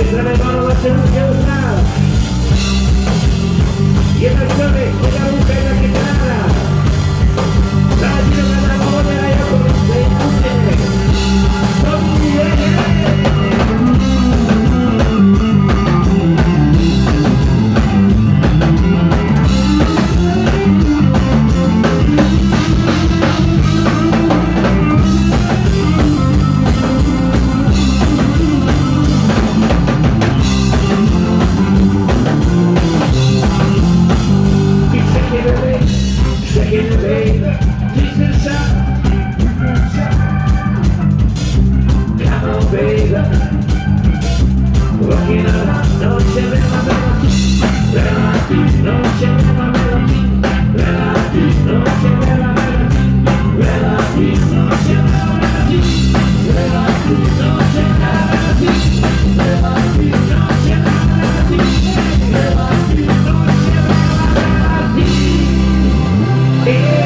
Mentre vengono battuti a usare e persone che la ruca e la chitarra la gira della moda e con le tutte shaking the baby, Jesus shot. Come on, baby. Working around, no chilling my melody. Melody, no chilling my melody. Melody, no chilling my melody. Melody, no chilling my melody. Melody, no chilling my melody. Melody, no chilling my melody. Melody, no chilling my melody.